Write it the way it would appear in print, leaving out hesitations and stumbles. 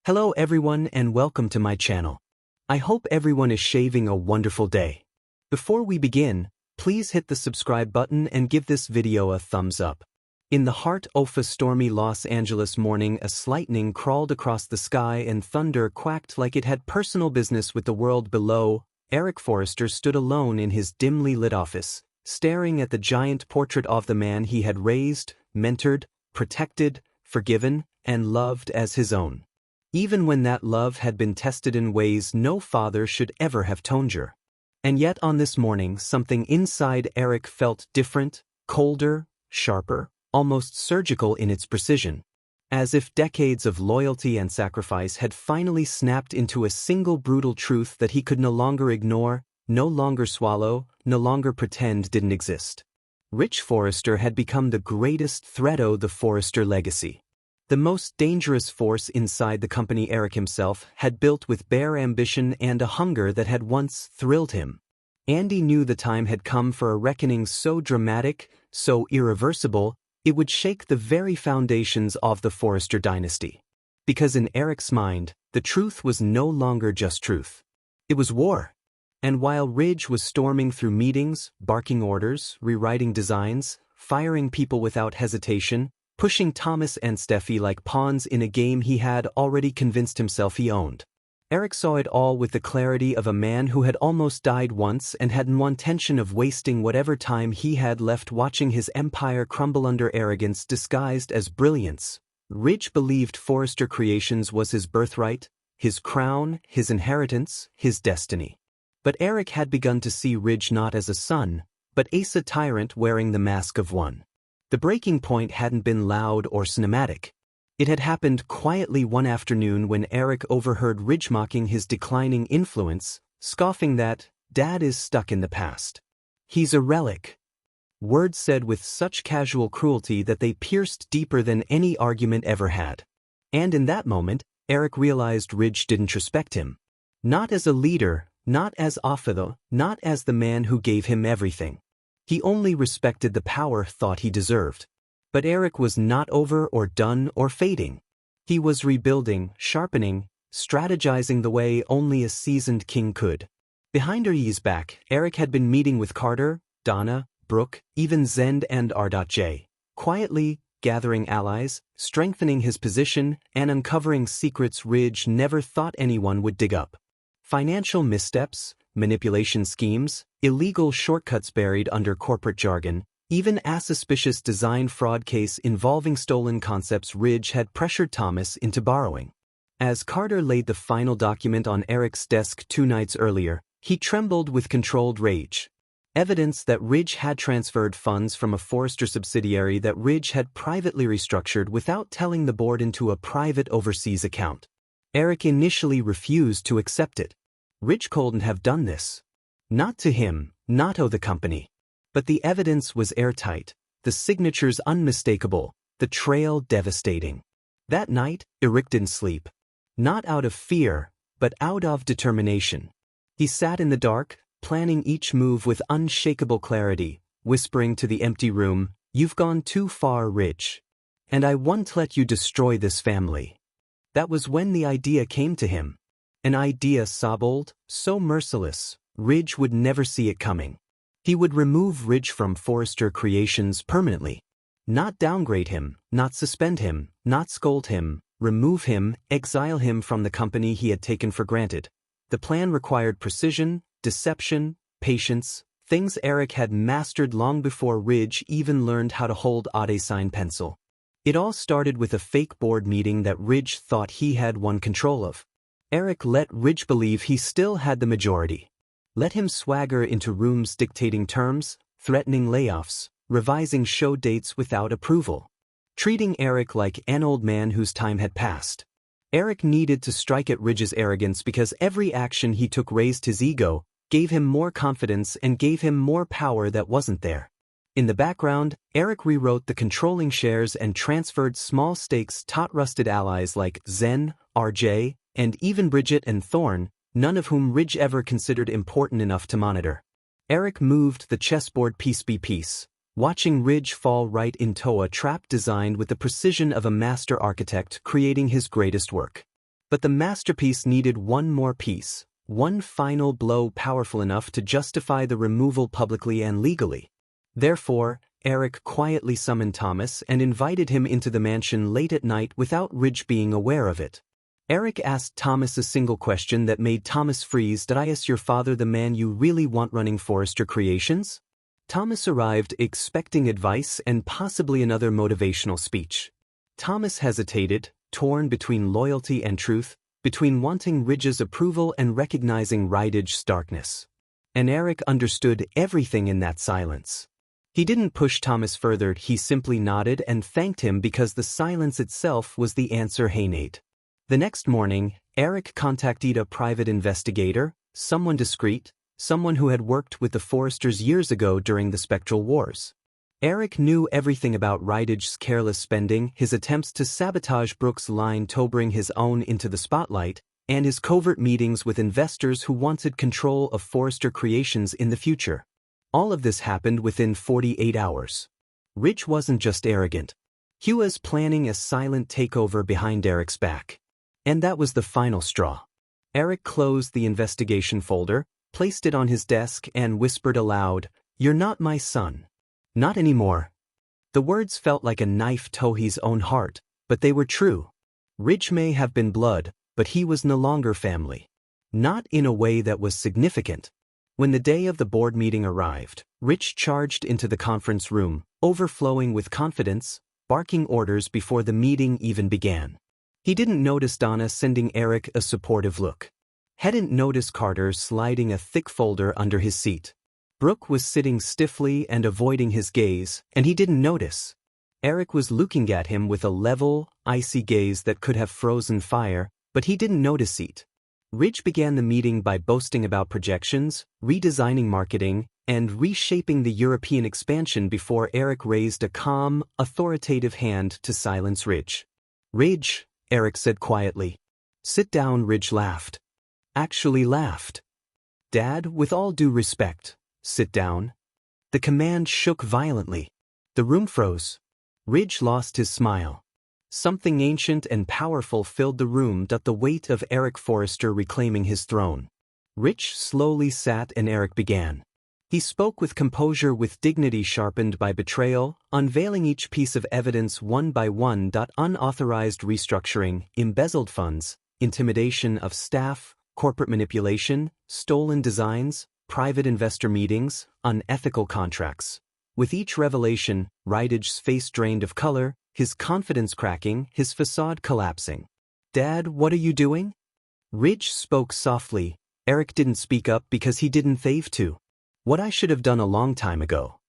Hello everyone and welcome to my channel. I hope everyone is having a wonderful day. Before we begin, please hit the subscribe button and give this video a thumbs up. In the heart of a stormy Los Angeles morning, a lightning crawled across the sky and thunder quacked like it had personal business with the world below. Eric Forrester stood alone in his dimly lit office, staring at the giant portrait of the man he had raised, mentored, protected, forgiven, and loved as his own. Even when that love had been tested in ways no father should ever have told. And yet on this morning something inside Eric felt different, colder, sharper, almost surgical in its precision. As if decades of loyalty and sacrifice had finally snapped into a single brutal truth that he could no longer ignore, no longer swallow, no longer pretend didn't exist. Rich Forrester had become the greatest threat of the Forrester legacy. The most dangerous force inside the company Eric himself had built with bare ambition and a hunger that had once thrilled him. Andy knew the time had come for a reckoning so dramatic, so irreversible, it would shake the very foundations of the Forrester dynasty. Because in Eric's mind, the truth was no longer just truth. It was war. And while Ridge was storming through meetings, barking orders, rewriting designs, firing people without hesitation, pushing Thomas and Steffi like pawns in a game he had already convinced himself he owned, Eric saw it all with the clarity of a man who had almost died once and had no intention of wasting whatever time he had left watching his empire crumble under arrogance disguised as brilliance. Ridge believed Forrester Creations was his birthright, his crown, his inheritance, his destiny. But Eric had begun to see Ridge not as a son, but as a tyrant wearing the mask of one. The breaking point hadn't been loud or cinematic. It had happened quietly one afternoon when Eric overheard Ridge mocking his declining influence, scoffing that, "Dad is stuck in the past. He's a relic." Words said with such casual cruelty that they pierced deeper than any argument ever had. And in that moment, Eric realized Ridge didn't respect him. Not as a leader, not as Offido, not as the man who gave him everything. He only respected the power thought he deserved. But Eric was not over or done or fading. He was rebuilding, sharpening, strategizing the way only a seasoned king could. Behind Eric's back, Eric had been meeting with Carter, Donna, Brooke, even Zend and R.J., quietly gathering allies, strengthening his position, and uncovering secrets Ridge never thought anyone would dig up. Financial missteps, manipulation schemes, illegal shortcuts buried under corporate jargon, even a suspicious design fraud case involving stolen concepts Ridge had pressured Thomas into borrowing. As Carter laid the final document on Eric's desk 2 nights earlier, he trembled with controlled rage. Evidence that Ridge had transferred funds from a Forrester subsidiary that Ridge had privately restructured without telling the board into a private overseas account. Eric initially refused to accept it. Ridge couldn't have done this. Not to him, not to the company. But the evidence was airtight, the signatures unmistakable, the trail devastating. That night, Eric didn't sleep. Not out of fear, but out of determination. He sat in the dark, planning each move with unshakable clarity, whispering to the empty room, "You've gone too far, Ridge. And I won't let you destroy this family." That was when the idea came to him. An idea so bold, so merciless, Ridge would never see it coming. He would remove Ridge from Forrester Creations permanently. Not downgrade him, not suspend him, not scold him, remove him, exile him from the company he had taken for granted. The plan required precision, deception, patience, things Eric had mastered long before Ridge even learned how to hold a sign pencil. It all started with a fake board meeting that Ridge thought he had won control of. Eric let Ridge believe he still had the majority. Let him swagger into rooms dictating terms, threatening layoffs, revising show dates without approval. Treating Eric like an old man whose time had passed. Eric needed to strike at Ridge's arrogance because every action he took raised his ego, gave him more confidence and gave him more power that wasn't there. In the background, Eric rewrote the controlling shares and transferred small stakes to trusted allies like Zen, RJ, and even Bridget and Thorne, none of whom Ridge ever considered important enough to monitor. Eric moved the chessboard piece by piece, watching Ridge fall right into a trap designed with the precision of a master architect creating his greatest work. But the masterpiece needed one more piece, one final blow powerful enough to justify the removal publicly and legally. Therefore, Eric quietly summoned Thomas and invited him into the mansion late at night without Ridge being aware of it. Eric asked Thomas a single question that made Thomas freeze. Did I ask your father the man you really want running Forrester Creations? Thomas arrived expecting advice and possibly another motivational speech. Thomas hesitated, torn between loyalty and truth, between wanting Ridge's approval and recognizing Rydage's darkness. And Eric understood everything in that silence. He didn't push Thomas further, he simply nodded and thanked him because the silence itself was the answer he needed. The next morning, Eric contacted a private investigator, someone discreet, someone who had worked with the Forresters years ago during the Spectral Wars. Eric knew everything about Rydage's careless spending, his attempts to sabotage Brooks' line to bring his own into the spotlight, and his covert meetings with investors who wanted control of Forrester Creations in the future. All of this happened within 48 hours. Ridge wasn't just arrogant. He was planning a silent takeover behind Eric's back. And that was the final straw. Eric closed the investigation folder, placed it on his desk and whispered aloud, "You're not my son. Not anymore." The words felt like a knife to his own heart, but they were true. Ridge may have been blood, but he was no longer family. Not in a way that was significant. When the day of the board meeting arrived, Ridge charged into the conference room, overflowing with confidence, barking orders before the meeting even began. He didn't notice Donna sending Eric a supportive look. Hadn't noticed Carter sliding a thick folder under his seat. Brooke was sitting stiffly and avoiding his gaze, and he didn't notice. Eric was looking at him with a level, icy gaze that could have frozen fire, but he didn't notice it. Ridge began the meeting by boasting about projections, redesigning marketing, and reshaping the European expansion before Eric raised a calm, authoritative hand to silence Ridge. "Ridge," Eric said quietly. "Sit down." Ridge laughed. Actually laughed. "Dad, with all due respect, sit down." The command shook violently. The room froze. Ridge lost his smile. Something ancient and powerful filled the room, the weight of Eric Forrester reclaiming his throne. Ridge slowly sat and Eric began. He spoke with composure, with dignity sharpened by betrayal, unveiling each piece of evidence one by one. Unauthorized restructuring, embezzled funds, intimidation of staff, corporate manipulation, stolen designs, private investor meetings, unethical contracts. With each revelation, Rydage's face drained of color, his confidence cracking, his facade collapsing. "Dad, what are you doing?" Ridge spoke softly. Eric didn't speak up because he didn't have to. "What I should have done a long time ago."